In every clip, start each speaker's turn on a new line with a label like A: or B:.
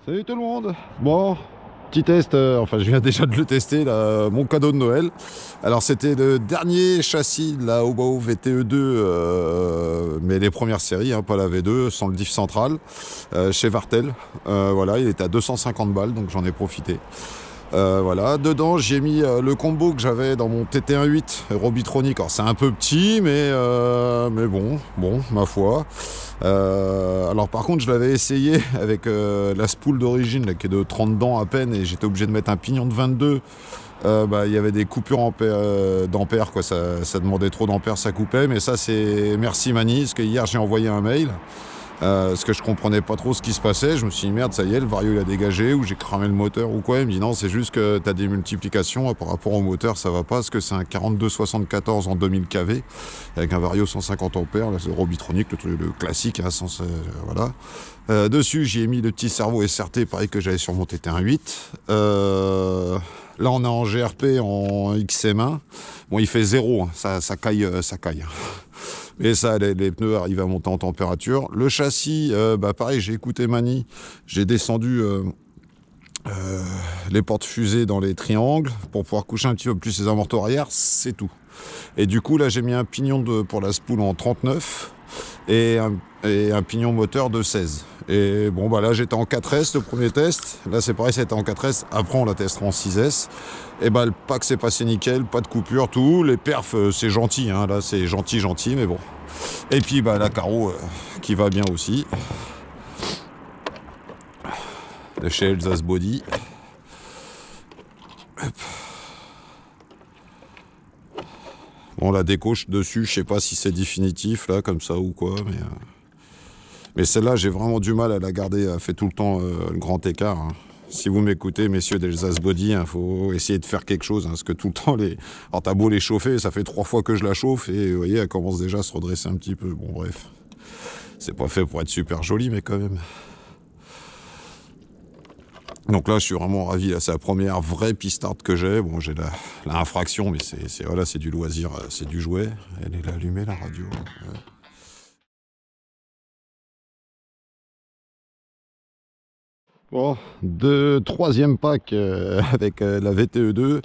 A: Salut tout le monde. Bon, petit test, enfin je viens déjà de le tester, là, mon cadeau de Noël. Alors c'était le dernier châssis de la Hobaho VTE2, mais les premières séries, hein, pas la V2, sans le diff central, chez Vartel. Voilà, il était à 250 balles, donc j'en ai profité. Voilà, dedans j'ai mis le combo que j'avais dans mon TT18 Robitronic. Alors c'est un peu petit, mais bon, ma foi. Alors par contre je l'avais essayé avec la spool d'origine là, qui est de 30 dents à peine, et j'étais obligé de mettre un pignon de 22. Il y avait des coupures d'ampères, quoi. Ça demandait trop d'ampères, ça coupait. Mais ça c'est merci Mani, parce que hier j'ai envoyé un mail. Parce que je comprenais pas trop ce qui se passait. Je me suis dit merde, ça y est, le vario il a dégagé, ou j'ai cramé le moteur ou quoi. Il me dit non, c'est juste que tu as des multiplications par rapport au moteur, ça va pas, parce que c'est un 4274 en 2000 kV avec un vario 150 ampères, là c'est Robitronic, le classique, hein, voilà. Dessus j'ai mis le petit cerveau SRT pareil que j'avais sur mon TT18. Là on est en GRP en XM1. Bon, il fait 0, hein, ça caille. Et ça, les pneus arrivent à monter en température. Le châssis, pareil, j'ai écouté Mani, j'ai descendu les portes fusées dans les triangles pour pouvoir coucher un petit peu plus les amortisseurs arrière, c'est tout. Et du coup, là, j'ai mis un pignon pour la spool en 39 et un pignon moteur de 16. Et bon, là, j'étais en 4S, le premier test. Là, c'est pareil, c'était en 4S. Après, on la testera en 6S. Et le pack s'est passé nickel, pas de coupure, tout. Les perfs, c'est gentil, hein. Là, c'est gentil, mais bon. Et puis, la carreau qui va bien aussi. De chez Elsace Body. Hop. Bon, la décoche dessus, je sais pas si c'est définitif, là, comme ça ou quoi, mais celle-là, j'ai vraiment du mal à la garder. Elle fait tout le temps le grand écart, hein. Si vous m'écoutez, messieurs d'Elsace Body, hein, faut essayer de faire quelque chose, hein, parce que tout le temps, alors t'as beau les chauffer, ça fait 3 fois que je la chauffe, et vous voyez, elle commence déjà à se redresser un petit peu. Bon, bref. C'est pas fait pour être super joli, mais quand même. Donc là, je suis vraiment ravi. Là, c'est la première vraie pistard que j'ai. Bon, j'ai la infraction, mais c'est du loisir, c'est du jouet. Elle est là allumée, la radio. Ouais. Bon, troisième pack avec la VTE2.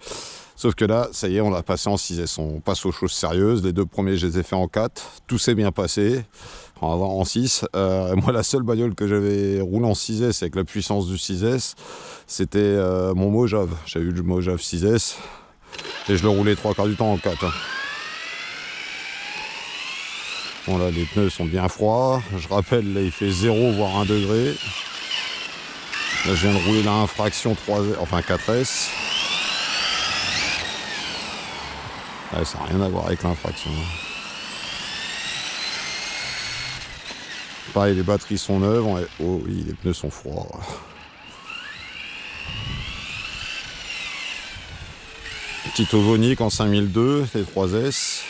A: Sauf que là, ça y est, on l'a passé en 6S. On passe aux choses sérieuses. Les 2 premiers, je les ai fait en 4. Tout s'est bien passé. On va voir en 6. Moi, la seule bagnole que j'avais roulé en 6S avec la puissance du 6S, c'était mon Mojave. J'avais eu le Mojave 6S. Et je le roulais 3/4 du temps en 4. Bon, là, les pneus sont bien froids. Je rappelle, là, il fait 0 voire 1 degré. Là, je viens de rouler la infraction 4S. Ouais, ça n'a rien à voir avec l'infraction. Pareil, les batteries sont neuves. Oh oui, les pneus sont froids. Petit Ovonic en 5002, les 3S.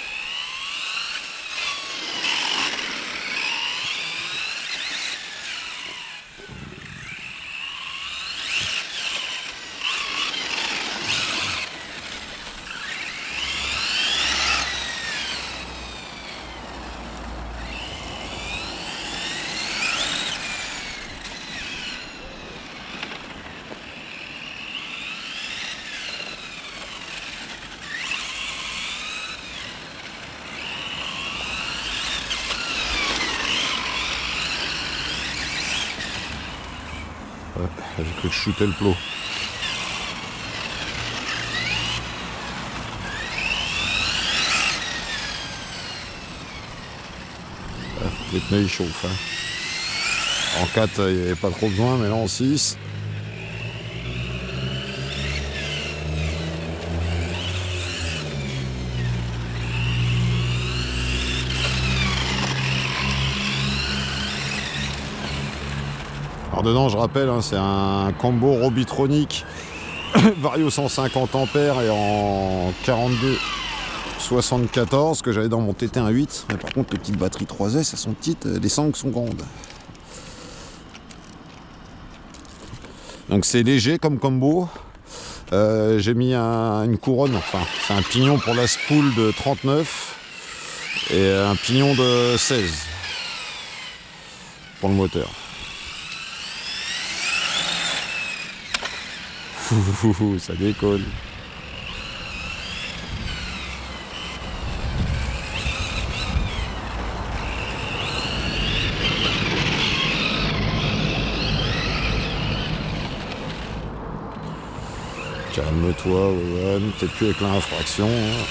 A: J'ai cru que je shootais le plot. Les pneus ils chauffent. Hein. En 4, il n'y avait pas trop besoin, mais là en 6. Alors dedans, je rappelle, hein, c'est un combo Robitronic vario 150 ampères et en 42/74 que j'avais dans mon TT18. Mais par contre, les petites batteries 3S, elles sont petites, les sangles sont grandes. Donc c'est léger comme combo. J'ai mis une couronne, enfin c'est un pignon pour la spool de 39 et un pignon de 16 pour le moteur. Ça décolle. Calme-toi, Owen, t'es plus avec l'infraction. Hein.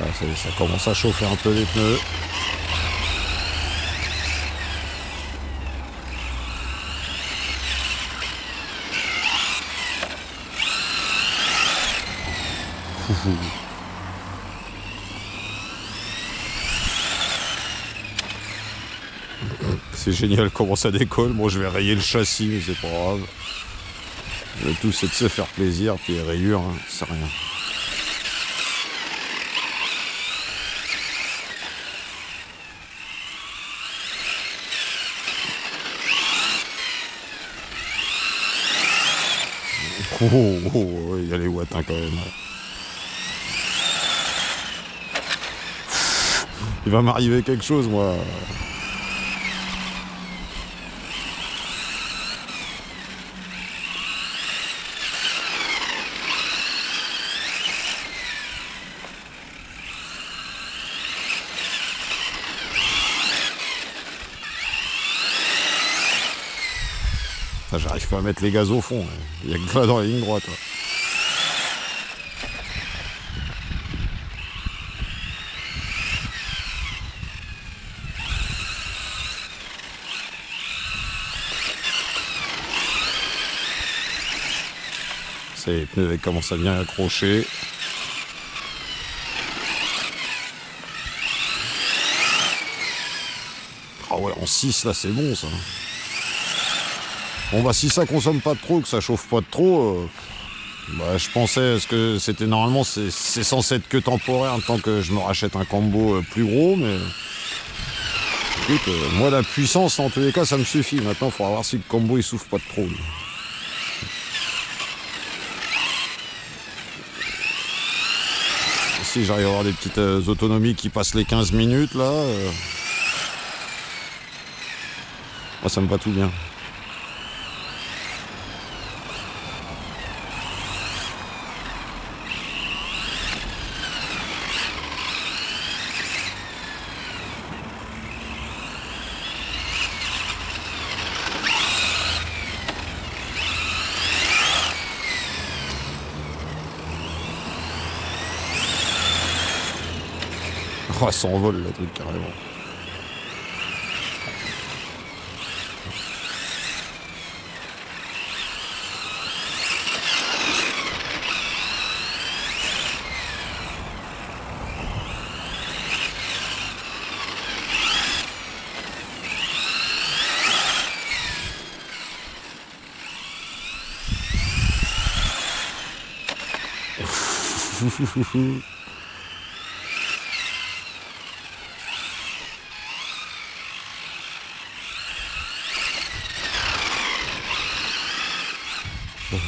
A: Ah, ça commence à chauffer un peu les pneus. C'est génial comment ça décolle. Moi je vais rayer le châssis, mais c'est pas grave. Le tout c'est de se faire plaisir, puis les rayures, hein, c'est rien. Oh, il y a les watts hein, quand même. Il va m'arriver quelque chose, moi. J'arrive pas à mettre les gaz au fond. Il y a que là dans la ligne droite. Ouais. Les pneus commencent à bien accrocher. Ah ouais, en 6 là c'est bon ça. Bon bah si ça consomme pas trop, que ça chauffe pas de trop, bah je pensais que c'était normalement c'est censé être que temporaire tant que je me rachète un combo plus gros, mais écoute, moi la puissance en tous les cas ça me suffit. Maintenant il faudra voir si le combo il souffre pas de trop. Si j'arrive à avoir des petites autonomies qui passent les 15 minutes là, moi ça me va tout bien. Oh, ça s'envole le truc carrément.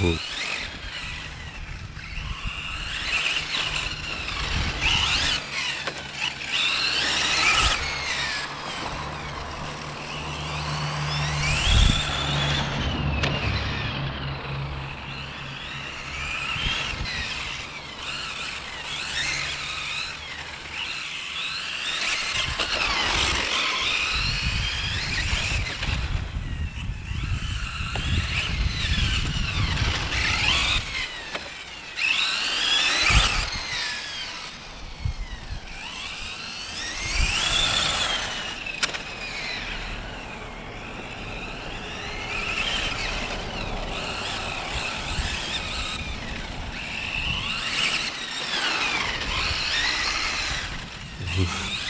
A: Oh.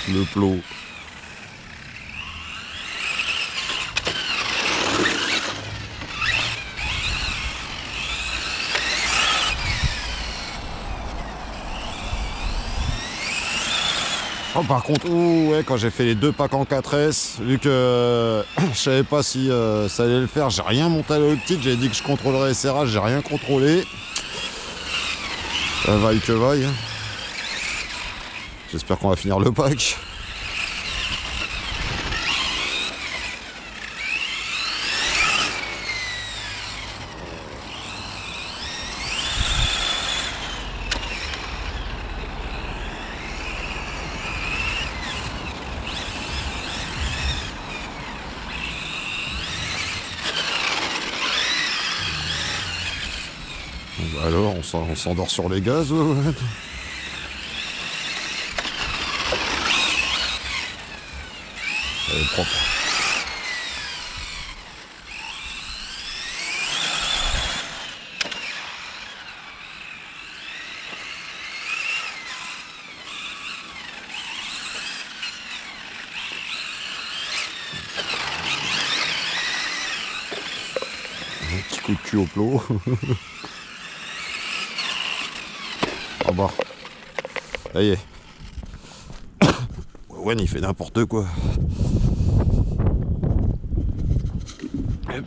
A: Le plot. Oh, par contre, ouh, ouais, quand j'ai fait les 2 packs en 4S, vu que je savais pas si ça allait le faire, j'ai rien monté à l'optique, j'avais dit que je contrôlerais les serrages, j'ai rien contrôlé. Vaille que vaille. J'espère qu'on va finir le pack. Alors, on s'endort sur les gaz, ouais. Elle est propre. Un petit coup de cul au plot. Ah bah. Ça y est. Ouais, il fait n'importe quoi. Hop.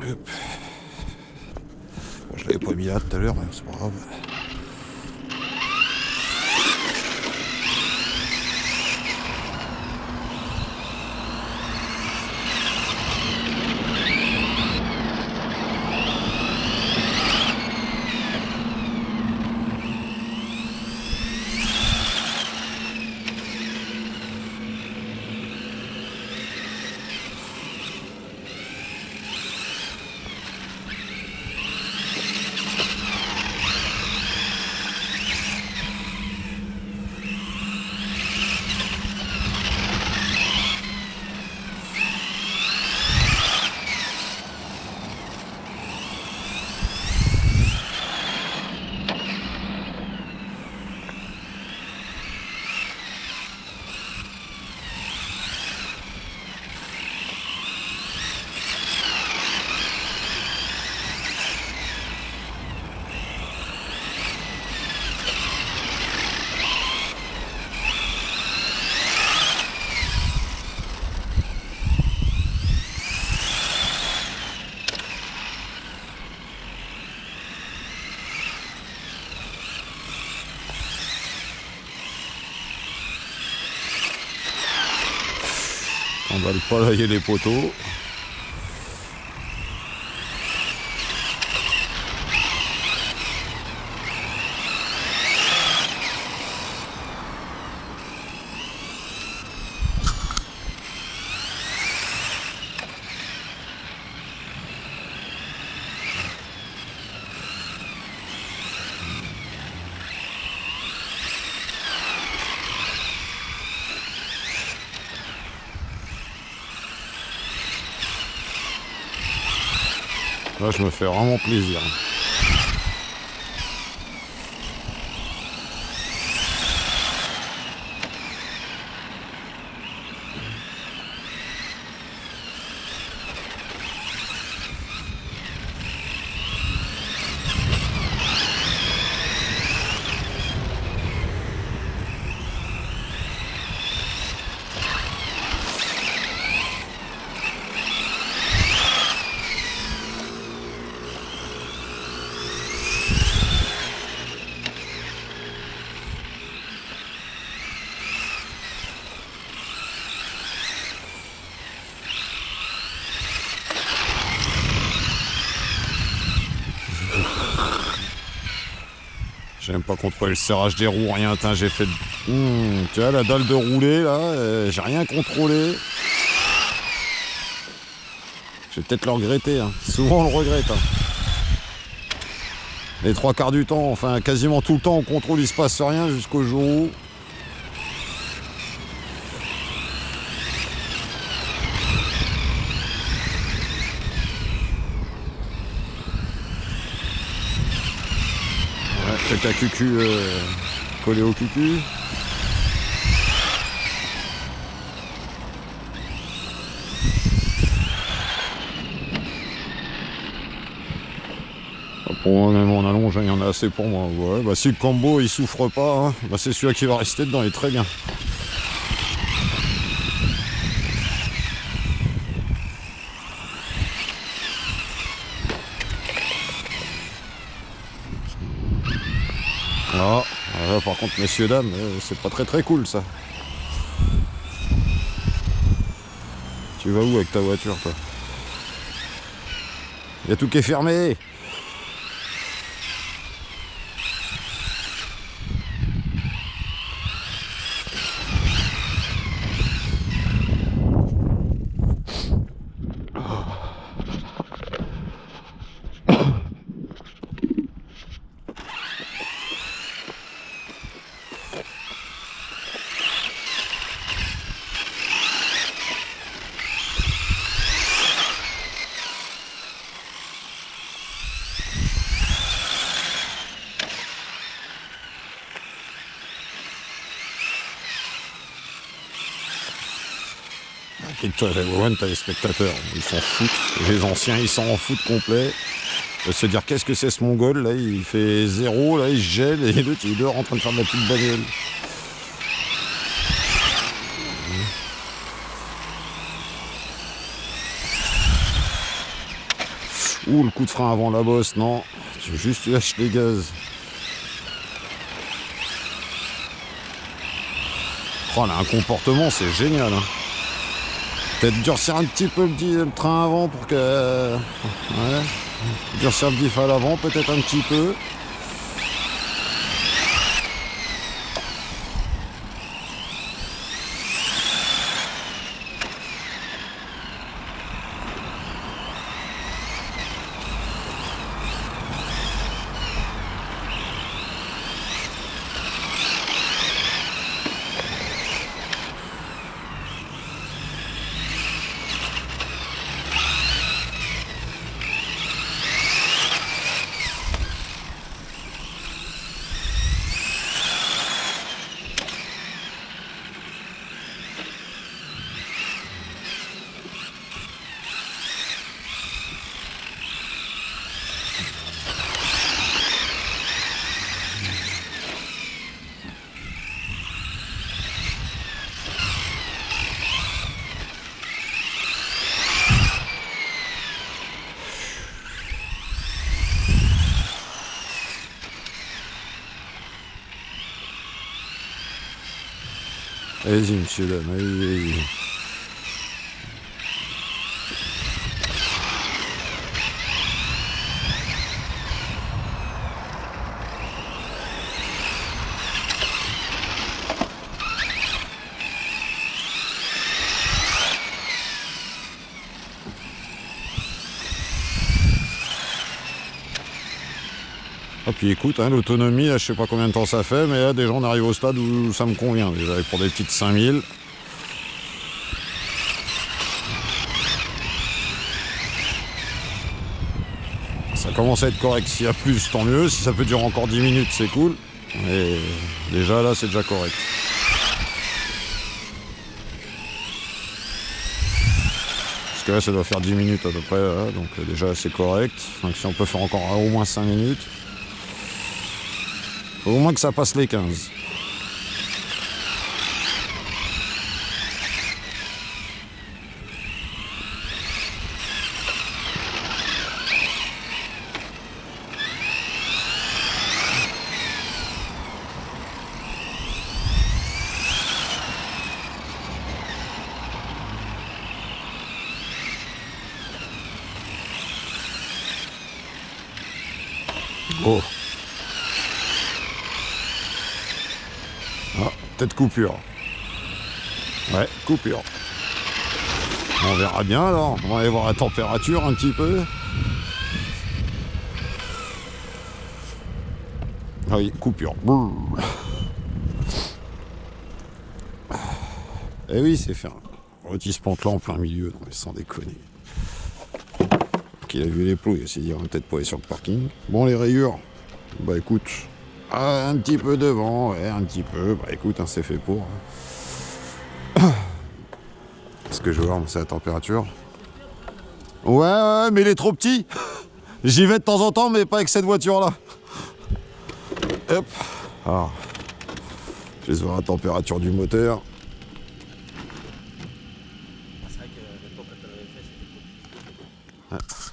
A: Hop. Bon, je l'avais pas mis là tout à l'heure, c'est pas grave. On va pas lailler les poteaux. Là, je me fais vraiment plaisir. J'ai même pas contrôlé le serrage des roues, rien. J'ai fait... tu vois, la dalle de rouler, là, j'ai rien contrôlé. Je vais peut-être le regretter. Hein. Souvent, on le regrette. Hein. Les 3/4 du temps, enfin, quasiment tout le temps, on contrôle, il se passe rien jusqu'au jour où... Avec un cucu collé au cucu. Hop. Bon, même en allonge, il y en a assez pour moi. Ouais, bah si le combo il souffre pas, hein, bah c'est celui-là qui va rester dedans, il est très bien. Ah, là, par contre, messieurs, dames, c'est pas très cool ça. Tu vas où avec ta voiture, toi? Il y a tout qui est fermé. Et toi, t'as les spectateurs, ils s'en foutent. Les anciens, ils s'en foutent complet. De se dire, qu'est-ce que c'est ce mongol, là, il fait 0, là, il se gèle, et l'autre, il dort en train de faire de la petite bagnole. Ouh, le coup de frein avant la bosse, non. Tu lâches les gaz. Oh, là, un comportement, c'est génial, hein. Peut-être durcir un petit peu le train avant pour que... Ouais. Durcir le diff à l'avant, peut-être un petit peu. Allez-y, monsieur, dame, allez-y. Ah, puis écoute, hein, l'autonomie, là, je sais pas combien de temps ça fait, mais là, déjà, on arrive au stade où ça me convient. Déjà, pour des petites 5000. Ça commence à être correct. S'il y a plus, tant mieux. Si ça peut durer encore 10 minutes, c'est cool. Mais déjà, là, c'est déjà correct. Parce que là, ça doit faire 10 minutes à peu près. Là, donc déjà, c'est correct. Donc si on peut faire encore au moins 5 minutes. Faut au moins que ça passe les 15. Oh. Ah, peut-être coupure. Ouais, coupure. On verra bien alors. On va aller voir la température un petit peu. Ah oui, coupure. Eh oui, c'est fait un rôtissement là en plein milieu, non, mais sans déconner. Il a vu les plots, il s'est dit on va peut-être pas aller sur le parking. Bon, les rayures, bah écoute, un petit peu devant, ouais, un petit peu, bah écoute, hein, c'est fait pour. Ce que je veux voir, c'est la température. Ouais, mais il est trop petit. J'y vais de temps en temps, mais pas avec cette voiture-là. Hop. Alors, je vais voir la température du moteur.
B: C'est vrai que l'époque quand on l'avait fait, c'était cool.
A: Ouais.